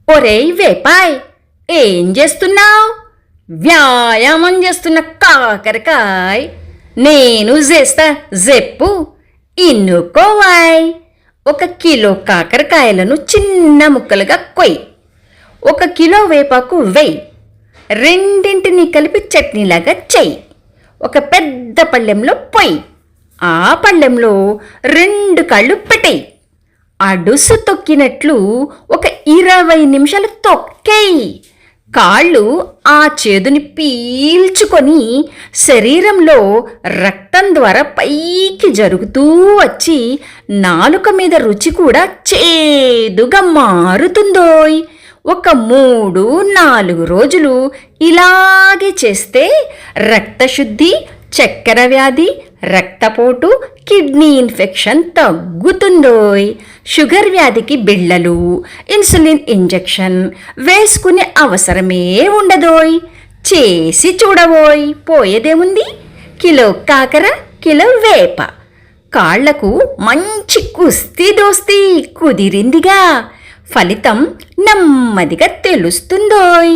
ఒరేయ్ వేపాయ్, ఏం చేస్తున్నావు? వ్యాయామం చేస్తున్న కాకరకాయ్. నేను చేస్తా చెప్పు. ఇన్నుకోవాయ్. 1 కిలో కాకరకాయలను చిన్న ముక్కలుగా కొయ్యి. 1 కిలో వేపాకు వెయ్యి. రెండింటిని కలిపి చట్నీలాగా చెయ్యి. ఒక పెద్ద పళ్ళెంలో పొయ్యి. ఆ పళ్ళెంలో 2 కళ్ళు పెట్టేయి. అడుసు తొక్కినట్లు ఒక 20 నిమిషాలు తొక్కేయి. కాళ్ళు ఆ చేదుని పీల్చుకొని శరీరంలో రక్తం ద్వారా పైకి జరుగుతూ వచ్చి నాలుక మీద రుచి కూడా చేదుగా మారుతుందోయ్. ఒక 3-4 రోజులు ఇలాగే చేస్తే రక్తశుద్ధి, చక్కెర వ్యాధి, రక్తపోటు, కిడ్నీ ఇన్ఫెక్షన్ తగ్గుతుందోయ్. షుగర్ వ్యాధికి బిళ్ళలు, ఇన్సులిన్ ఇంజెక్షన్ వేసుకునే అవసరమే ఉండదోయ్. చేసి చూడబోయ్, పోయేదేముంది? కిలో కాకర, కిలో వేప. కాళ్లకు మంచి కుస్తీ దోస్తీ కుదిరిందిగా. ఫలితం నెమ్మదిగా తెలుస్తుందోయ్.